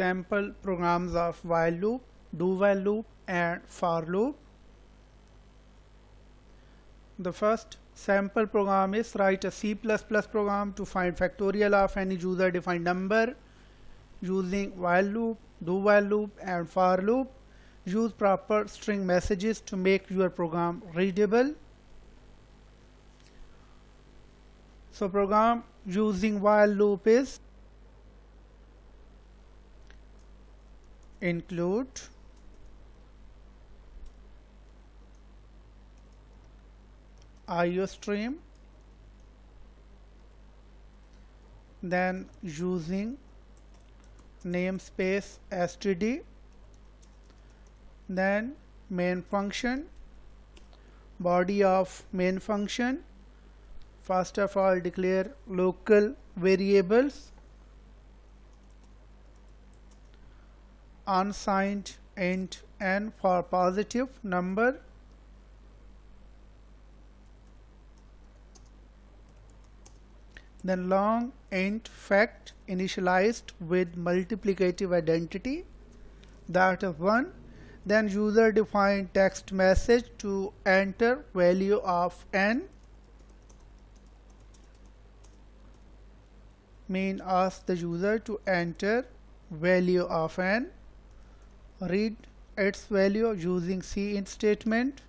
sample programs of while loop, do while loop and for loop. The first sample program is write a C++ program to find factorial of any user defined number using while loop, do while loop and for loop. Use proper string messages to make your program readable. So program using while loop is include IOStream, then using namespace std, then main function, body of main function. First of all, declare local variables, unsigned int n for positive number, then long int fact initialized with multiplicative identity, that is 1. Then user defined text message to enter value of n. Main asks the user to enter value of n. Read its value using cint statement.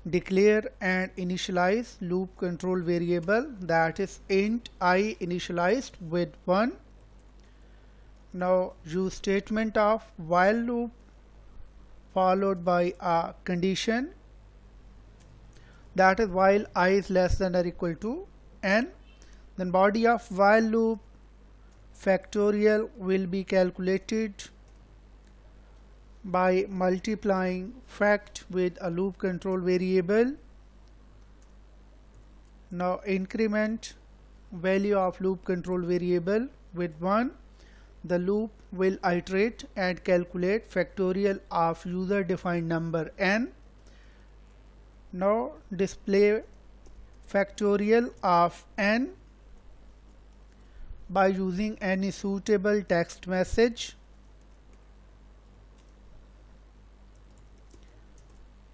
Declare and initialize loop control variable, that is int I initialized with 1. Now use statement of while loop followed by a condition, that is while I is less than or equal to n. Then body of while loop factorial will be calculated by multiplying fact with a loop control variable. Now increment value of loop control variable with 1. The loop will iterate and calculate factorial of user defined number n. Now display factorial of n by using any suitable text message.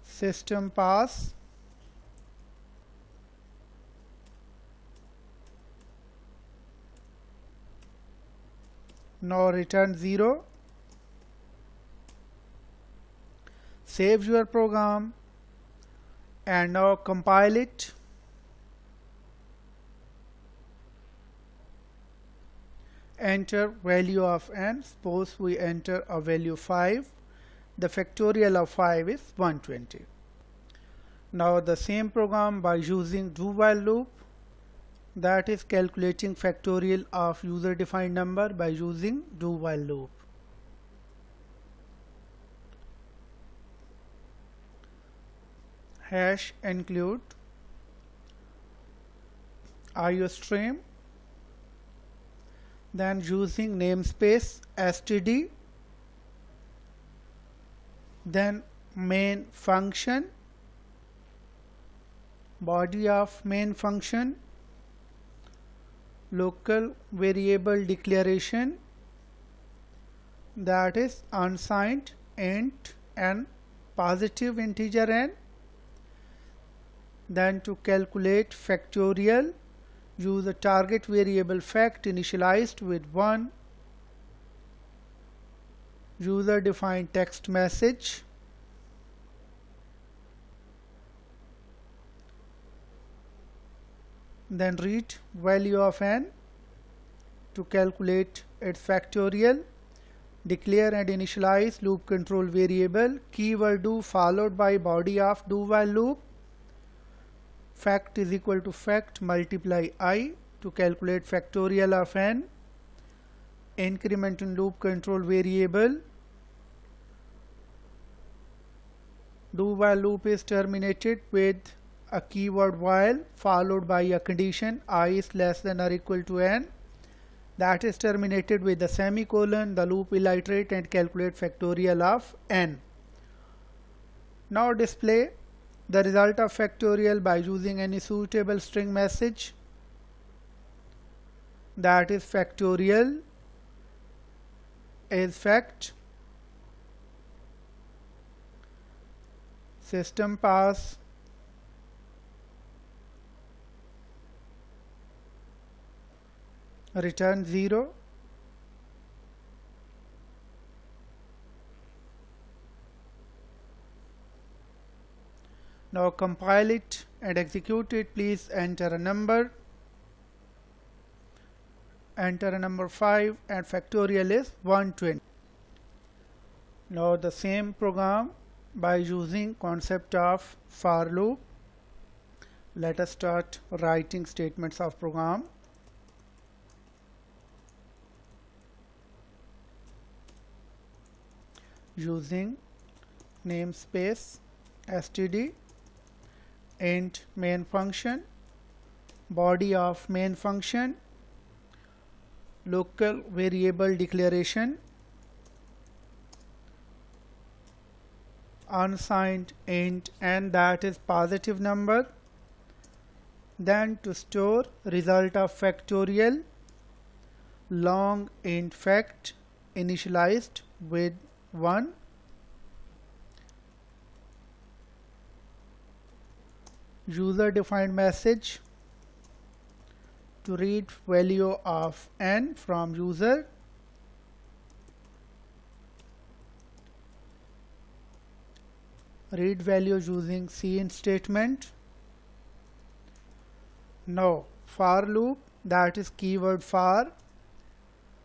System pass now return 0. Save your program and now compile it. Enter value of n. Suppose we enter a value 5. The factorial of 5 is 120. Now the same program by using do while loop, that is calculating factorial of user defined number by using do while loop. Hash include IOStream, then using namespace std, then main function, body of main function, local variable declaration, that is unsigned int n positive integer n. Then to calculate factorial, use a target variable fact initialized with 1. User defined text message. Then read value of n to calculate its factorial. Declare and initialize loop control variable, keyword do followed by body of do while loop. Fact is equal to fact multiply I to calculate factorial of n. Increment in loop control variable. Do while loop is terminated with a keyword while followed by a condition I is less than or equal to n. That is terminated with the semicolon. The loop will iterate and calculate factorial of n. Now display the result of factorial by using any suitable string message, that is factorial is fact. System pass return 0. Now compile it and execute it. Please enter a number. Enter a number 5 and factorial is 120. Now the same program by using concept of for loop. Let us start writing statements of program. Using namespace std, int main function, body of main function, local variable declaration, unsigned int n, that is positive number. Then to store result of factorial, long int fact initialized with 1. User defined message to read value of n from user. Read value using cin statement. Now for loop, that is keyword for,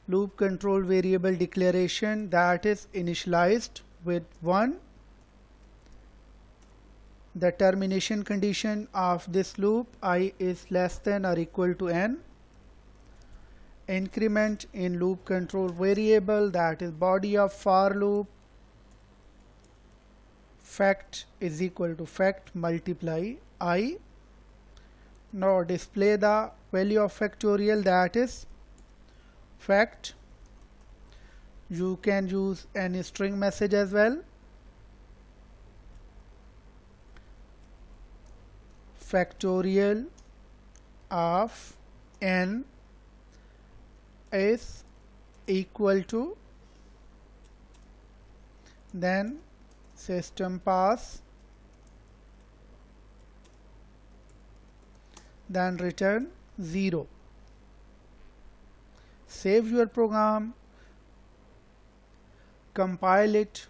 loop control variable declaration, that is initialized with 1. The termination condition of this loop, I is less than or equal to n. Increment in loop control variable, that is body of for loop, fact is equal to fact multiply I. Now display the value of factorial, that is fact. You can use any string message as well. Factorial of n is equal to, then system pass, then return 0. Save your program, compile it.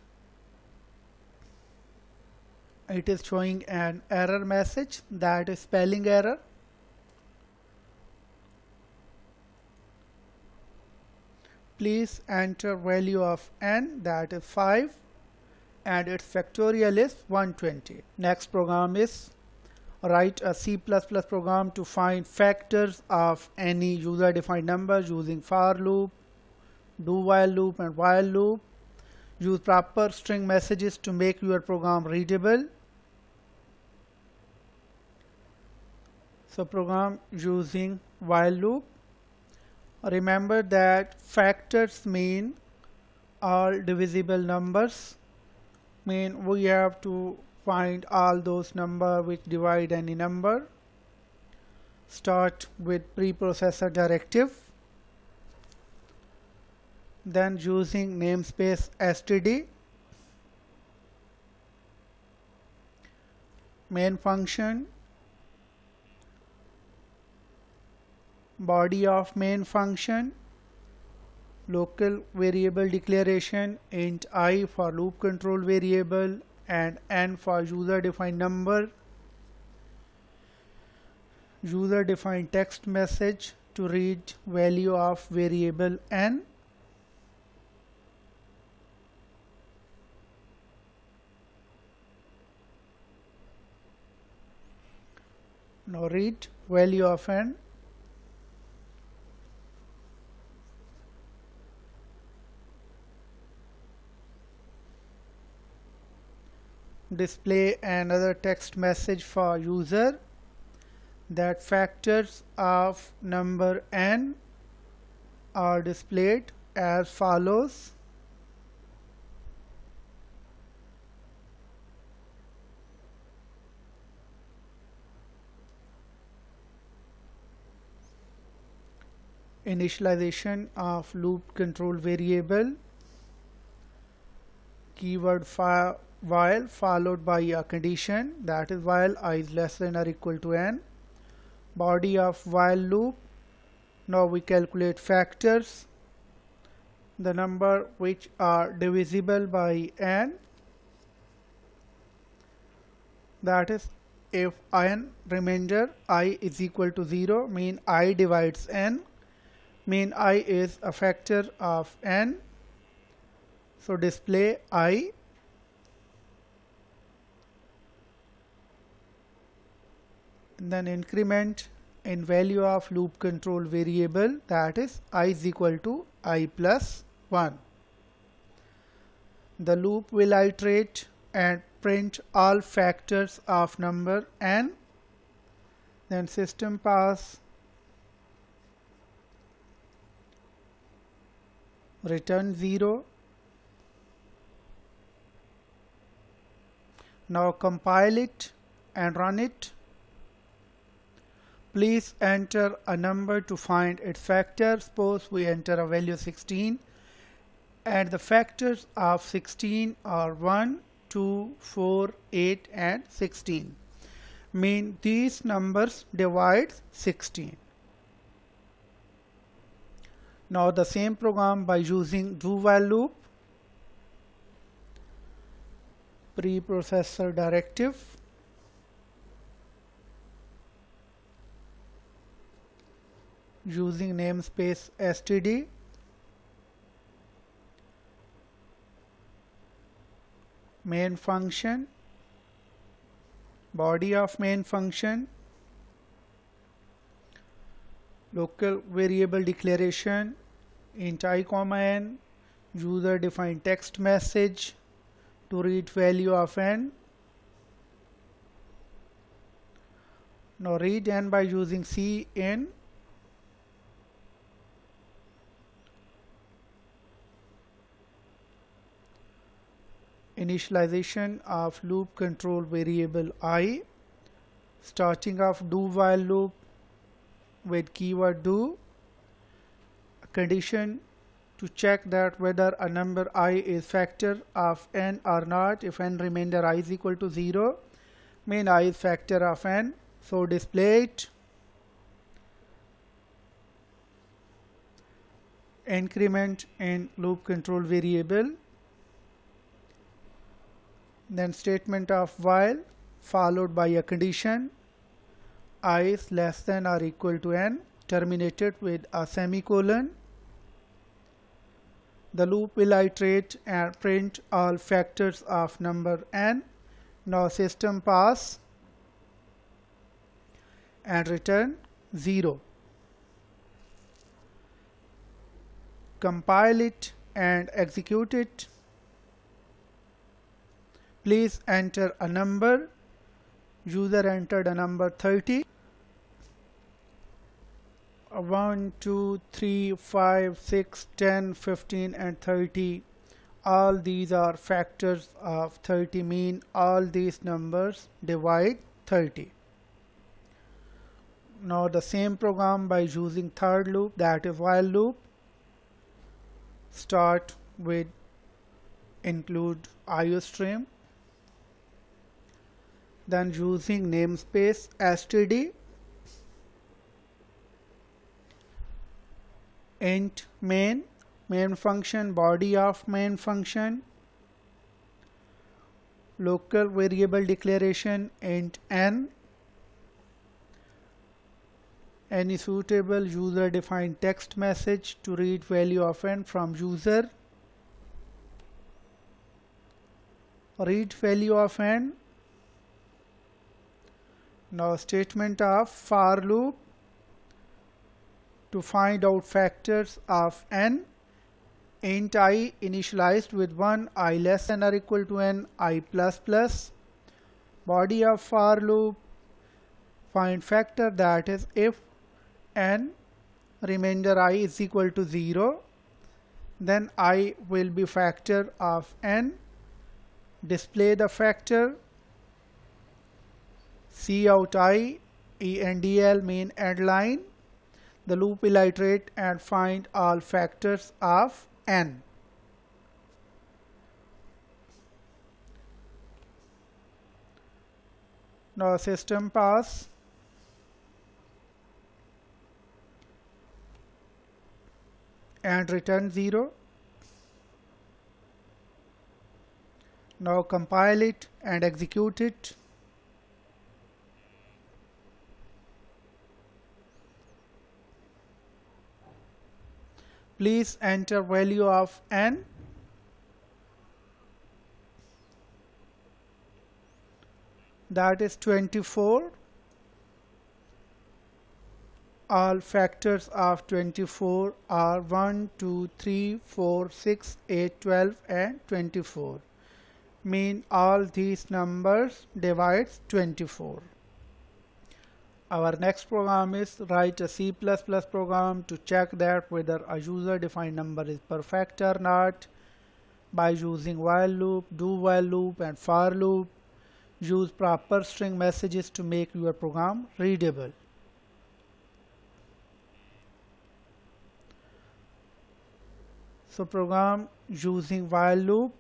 It is showing an error message, that is spelling error. Please enter value of n, that is 5, and its factorial is 120. Next program is write a C++ program to find factors of any user defined number using for loop, do while loop and while loop. Use proper string messages to make your program readable. So program using while loop. Remember that factors mean all divisible numbers, mean we have to find all those numbers which divide any number. Start with preprocessor directive. Then using namespace std, main function, body of main function, local variable declaration, int I for loop control variable and n for user defined number. User defined text message to read value of variable n. Now read value of n. Display another text message for user that factors of number n are displayed as follows. Initialization of loop control variable, keyword while followed by a condition, that is while I is less than or equal to n. Body of while loop. Now we calculate factors, the number which are divisible by n, that is if n remainder I is equal to 0, mean I divides n, mean I is a factor of n, so display I. And then increment in value of loop control variable, that is I is equal to I plus 1. The loop will iterate and print all factors of number n. Then system pass return 0. Now compile it and run it. Please enter a number to find its factor. Suppose we enter a value 16 and the factors of 16 are 1, 2, 4, 8 and 16. Mean these numbers divide 16. Now the same program by using do while loop, preprocessor directive, using namespace std, main function, body of main function, local variable declaration, int I comma n, user defined text message to read value of n. Now read n by using cin. Initialization of loop control variable I, starting of do while loop with keyword do, a condition to check that whether a number I is factor of n or not. If n remainder I is equal to 0, mean I is factor of n, so display it. Increment in loop control variable, then statement of while followed by a condition I is less than or equal to n, terminated with a semicolon. The loop will iterate and print all factors of number n. Now system pass and return 0. Compile it and execute it. Please enter a number. User entered a number 30. 1, 2, 3, 5, 6, 10, 15 and 30. All these are factors of 30, mean all these numbers divide 30. Now the same program by using third loop, that is while loop. Start with include IOStream. Then using namespace std, int main function, body of main function, local variable declaration int n, any suitable user defined text message to read value of n from user, read value of n. Now statement of for loop to find out factors of n, int I initialized with 1, I less than or equal to n, I plus plus. Body of for loop, find factor, that is if n remainder I is equal to 0, then I will be factor of n. Display the factor. Cout I endl mean end line. The loop will iterate and find all factors of n. Now system pass and return 0. Now compile it and execute it. Please enter value of n. That is 24. All factors of 24 are 1, 2, 3, 4, 6, 8, 12 and 24. Mean all these numbers divides 24. Our next program is write a C++ program to check that whether a user defined number is perfect or not by using while loop, do while loop and for loop. Use proper string messages to make your program readable. So program using while loop.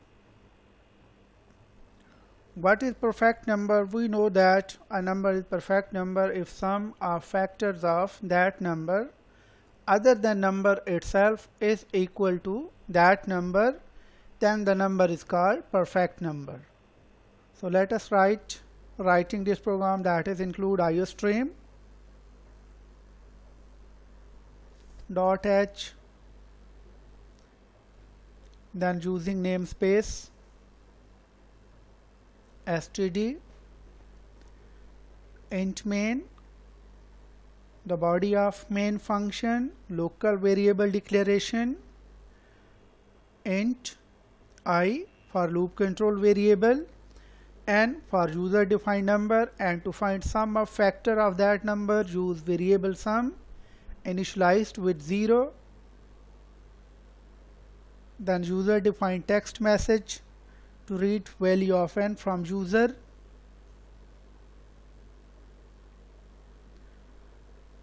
What is perfect number? We know that a number is perfect number if some of factors of that number other than number itself is equal to that number, then the number is called perfect number. So let us writing this program, that is include iostream .h, then using namespace std int main, the body of main function, local variable declaration int I for loop control variable, n for user defined number, and to find sum of factor of that number use variable sum initialized with 0, then user defined text message to read value of n from user.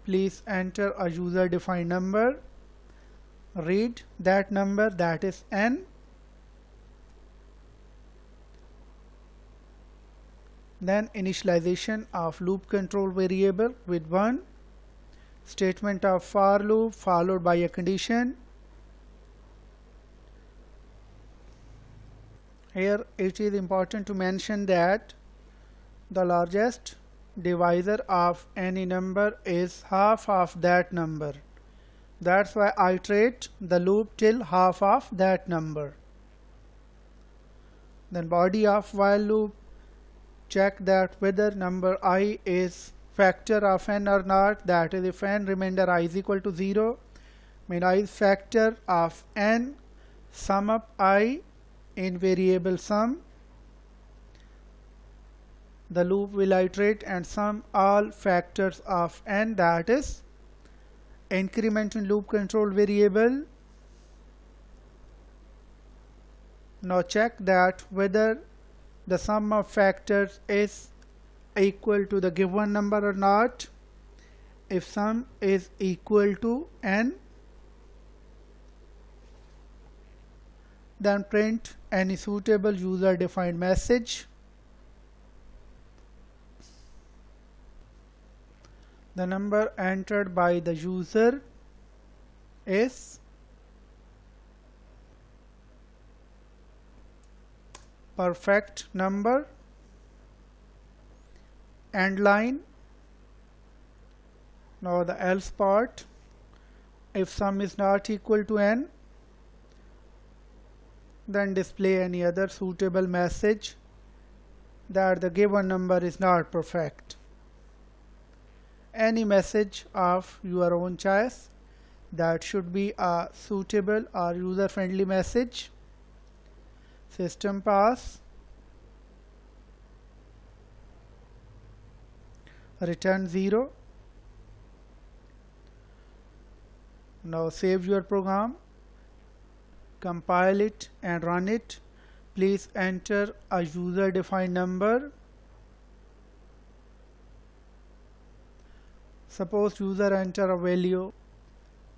Please enter a user defined number, read that number, that is n. Then initialization of loop control variable with 1, statement of for loop followed by a condition. Here it is important to mention that the largest divisor of any number is half of that number. That's why I iterate the loop till half of that number. Then body of while loop, check that whether number I is factor of n or not, that is if n remainder I is equal to 0, mean I is factor of n, sum up I in variable sum. The loop will iterate and sum all factors of n, that is increment in loop control variable. Now check that whether the sum of factors is equal to the given number or not. If sum is equal to n, then print any suitable user defined message. The number entered by the user is perfect number. End line. Now the else part, if sum is not equal to n, then display any other suitable message that the given number is not perfect. Any message of your own choice, that should be a suitable or user friendly message. System pass, return 0. Now save your program, compile it and run it. Please enter a user defined number. Suppose user enter a value.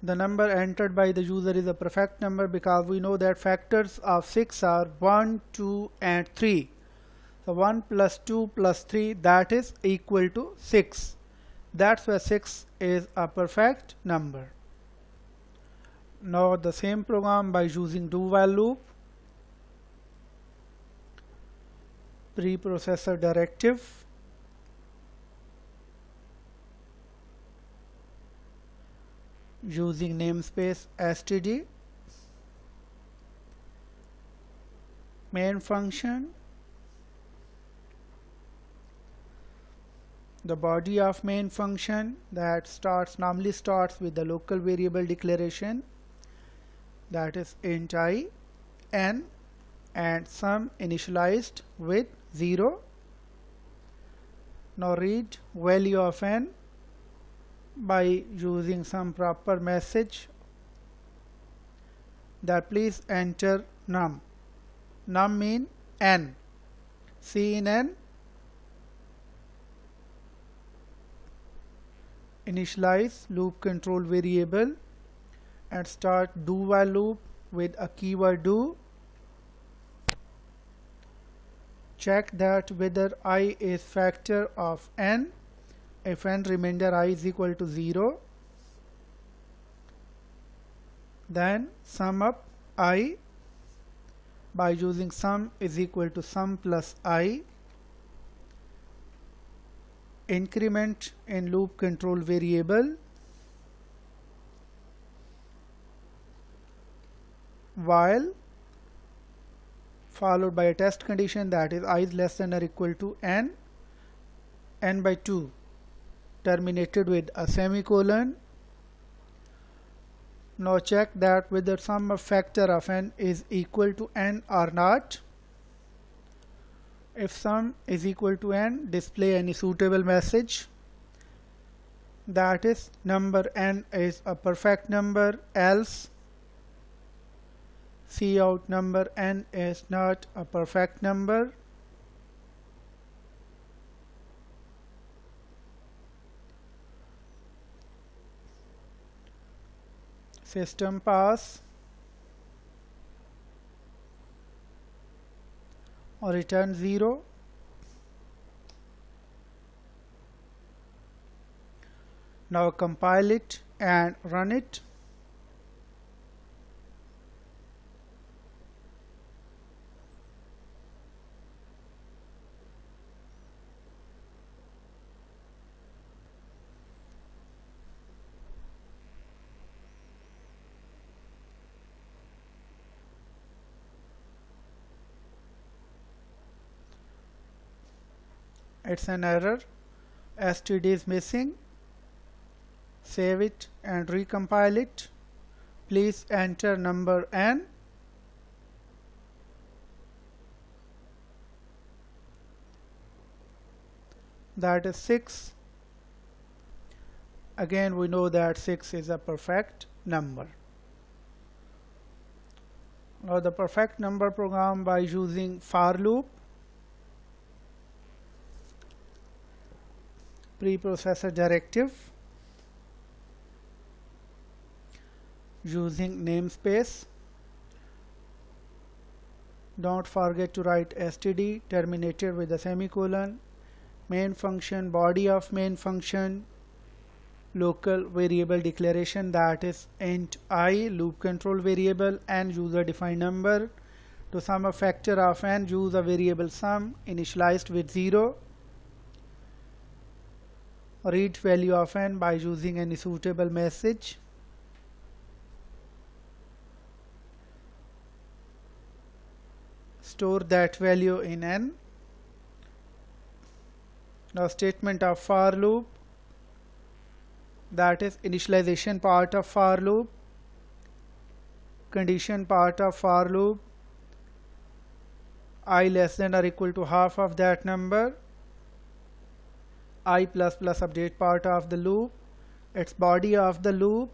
The number entered by the user is a perfect number because we know that factors of 6 are 1, 2 and 3. So 1 plus 2 plus 3, that is equal to 6. That's why 6 is a perfect number. Now the same program by using do while loop, preprocessor directive, using namespace std, main function, the body of main function that normally starts with the local variable declaration, that is int I, n, and sum initialized with 0. Now read value of n by using some proper message that please enter num. Num mean n. C in n, initialize loop control variable and start do while loop with a keyword do. Check that whether I is factor of n. If n remainder I is equal to 0, then sum up I by using sum is equal to sum plus I. Increment in loop control variable while followed by a test condition, that is I is less than or equal to n, n by 2, terminated with a semicolon. Now check that whether sum of factor of n is equal to n or not. If sum is equal to n, display any suitable message, that is number n is a perfect number, else cout number n is not a perfect number. System pass or return 0. Now compile it and run it. It's an error, std is missing. Save it and recompile it. Please enter number n. That is 6. Again, we know that 6 is a perfect number. Now the perfect number program by using for loop, preprocessor directive, using namespace. Don't forget to write std terminated with a semicolon, main function, body of main function, local variable declaration, that is int I, loop control variable, and user defined number. To sum a factor of n, use a variable sum initialized with 0. Read value of n by using any suitable message. Store that value in n. Now statement of for loop, that is initialization part of for loop, condition part of for loop, I less than or equal to half of that number, I plus plus update part of the loop, its body of the loop.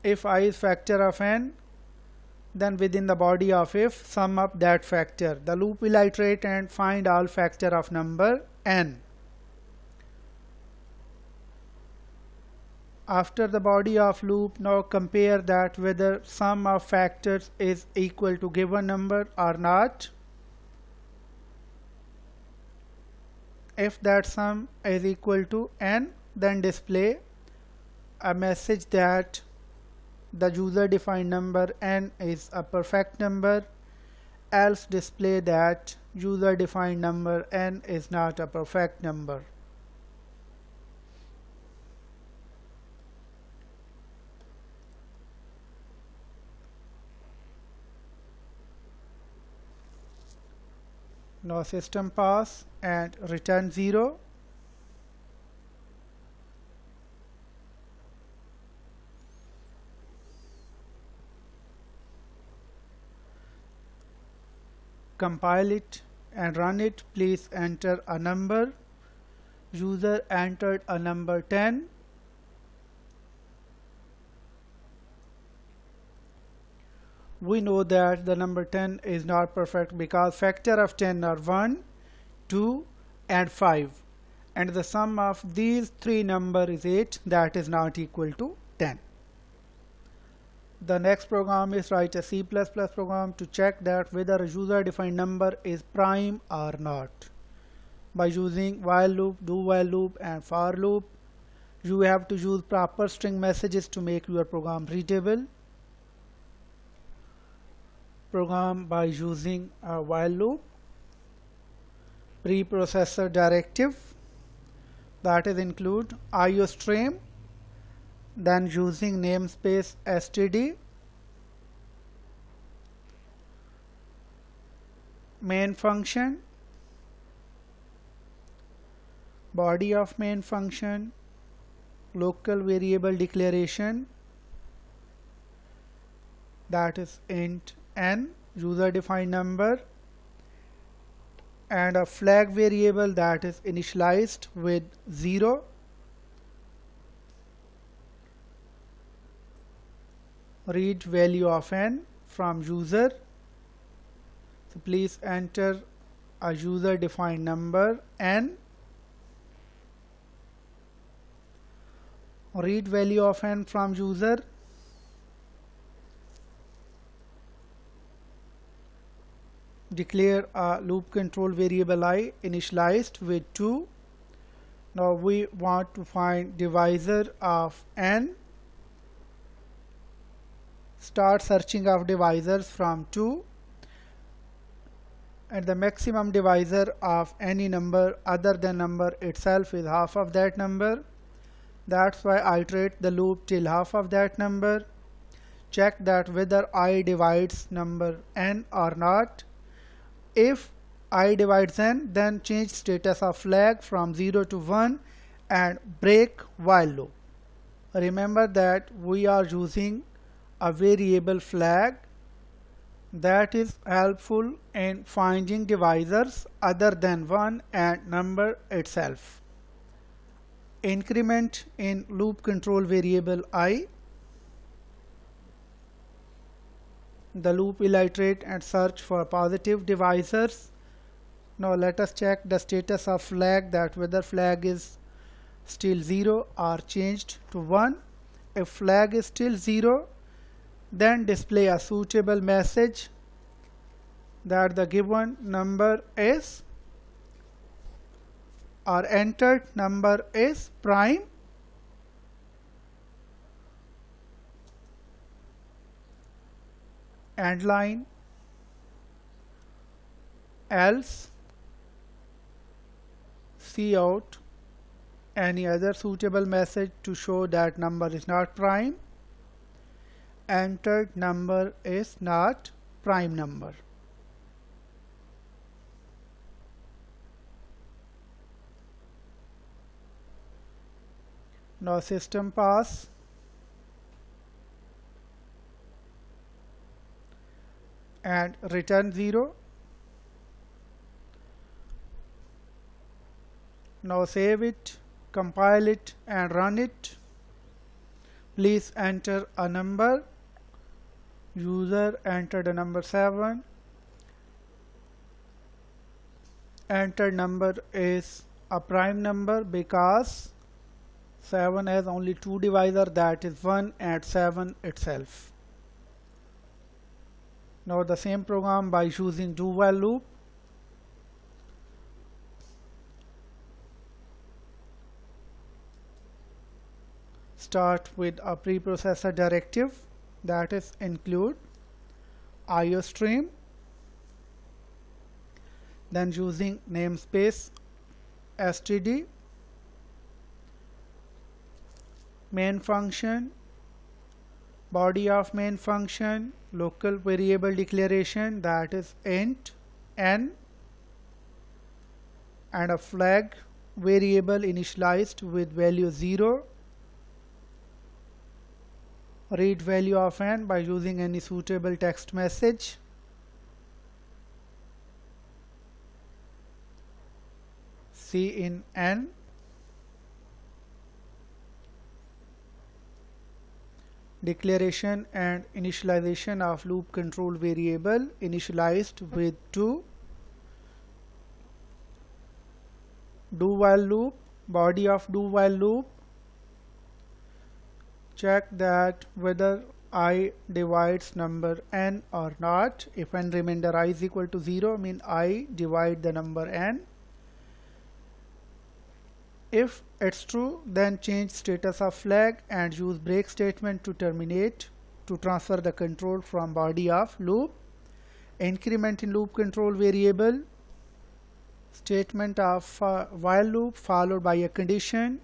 If I is factor of n, then within the body of if, sum up that factor. The loop will iterate and find all factor of number n. After the body of loop, now compare that whether sum of factors is equal to given number or not. If that sum is equal to n, then display a message that the user defined number n is a perfect number, else display that user defined number n is not a perfect number. Now system pass and return 0. Compile it and run it. Please enter a number. User entered a number 10. We know that the number 10 is not perfect because factor of 10 are 1, 2 and 5, and the sum of these three numbers is 8, that is not equal to 10. The next program is write a C++ program to check that whether a user defined number is prime or not. By using while loop, do while loop and for loop, you have to use proper string messages to make your program readable. Program by using a while loop, preprocessor directive, that is include iostream, then using namespace std, main function, body of main function, local variable declaration, that is int n, user defined number, and a flag variable that is initialized with 0. Read value of n from user. So please enter a user defined number n. Read value of n from user. Declare a loop control variable I initialized with 2. Now we want to find divisor of n. Start searching of divisors from 2, and the maximum divisor of any number other than number itself is half of that number. That's why iterate the loop till half of that number. Check that whether I divides number n or not. If I divides n, then change status of flag from 0 to 1 and break while loop. Remember that we are using a variable flag that is helpful in finding divisors other than 1 and number itself. Increment in loop control variable I. The loop will iterate and search for positive divisors. Now let us check the status of flag, that whether flag is still 0 or changed to 1. If flag is still 0, then display a suitable message that the given number is or entered number is prime. End line, else cout any other suitable message to show that number is not prime. Entered number is not prime number. Now system pass and return 0. Now save it, compile it and run it. Please enter a number. User entered a number 7. Entered number is a prime number because 7 has only two divisors, that is 1 and 7 itself. Now the same program by using do while loop. start with a preprocessor directive, that is include IO stream, then using namespace std, main function, body of main function, local variable declaration, that is int n, and a flag variable initialized with value 0, read value of n by using any suitable text message, C in n, declaration and initialization of loop control variable initialized with 2, do while loop, body of do while loop, check that whether I divides number n or not. If n remainder I is equal to 0, mean I divide the number n. If it's true, then change status of flag and use break statement to terminate, to transfer the control from body of loop. Increment in loop control variable, statement of while loop followed by a condition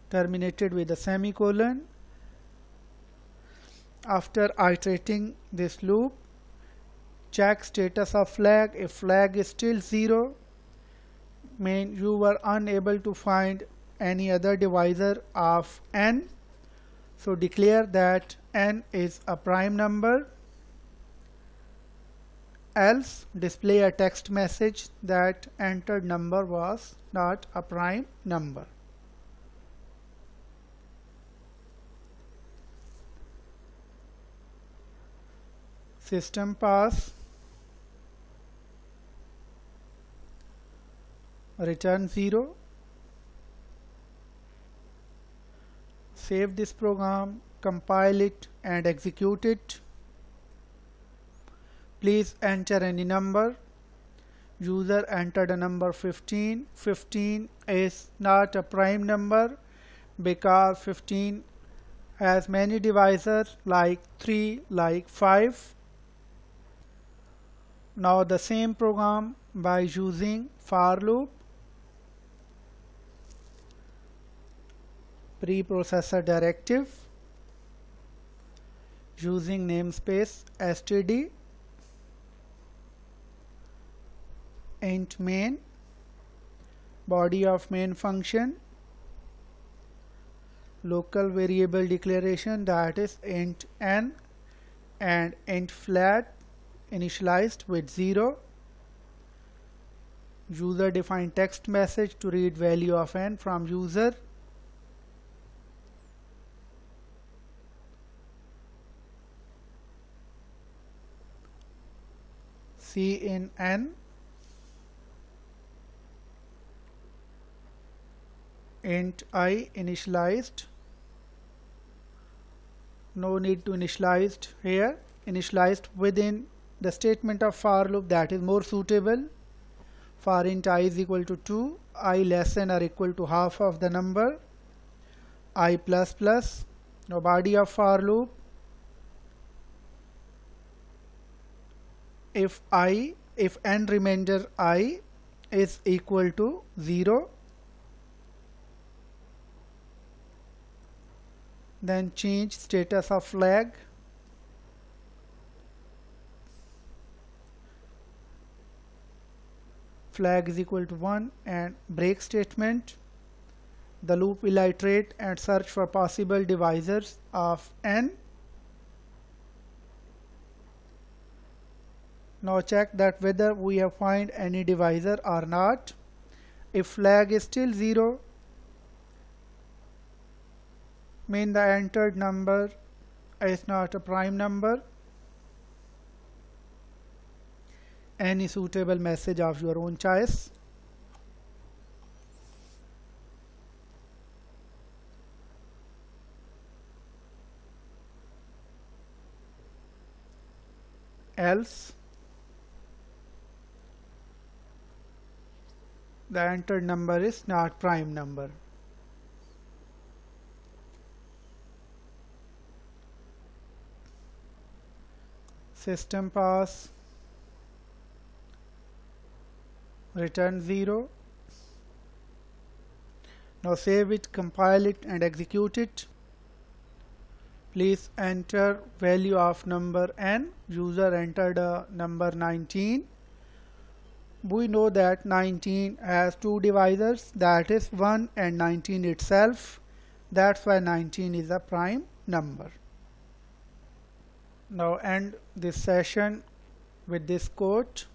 terminated with a semicolon. After iterating this loop, check status of flag. If flag is still 0, mean you were unable to find any other divisor of n, so declare that n is a prime number, else display a text message that entered number was not a prime number. System pass, return 0. Save this program, compile it and execute it. Please enter any number. User entered a number 15. 15 is not a prime number because 15 has many divisors like 3, like 5. Now the same program by using for loop, preprocessor directive, using namespace std, int main, body of main function, local variable declaration, that is int n, and int flat initialized with 0, user defined text message to read value of n from user, C in n, int I initialized, no need to initialized here, initialized within the statement of for loop, that is more suitable. For int I is equal to 2, I less than or equal to half of the number, I plus plus. Now body of for loop, if n remainder I is equal to 0, then change status of flag, flag is equal to 1, and break statement. The loop will iterate and search for possible divisors of n. Now check that whether we have find any divisor or not. If flag is still 0, mean the entered number is not a prime number. Any suitable message of your own choice. Else the entered number is not prime number. system pass, return 0. Now save it, compile it and execute it. Please enter value of number n. User entered number 19. We know that 19 has two divisors, that is 1 and 19 itself. That's why 19 is a prime number. Now end this session with this quote.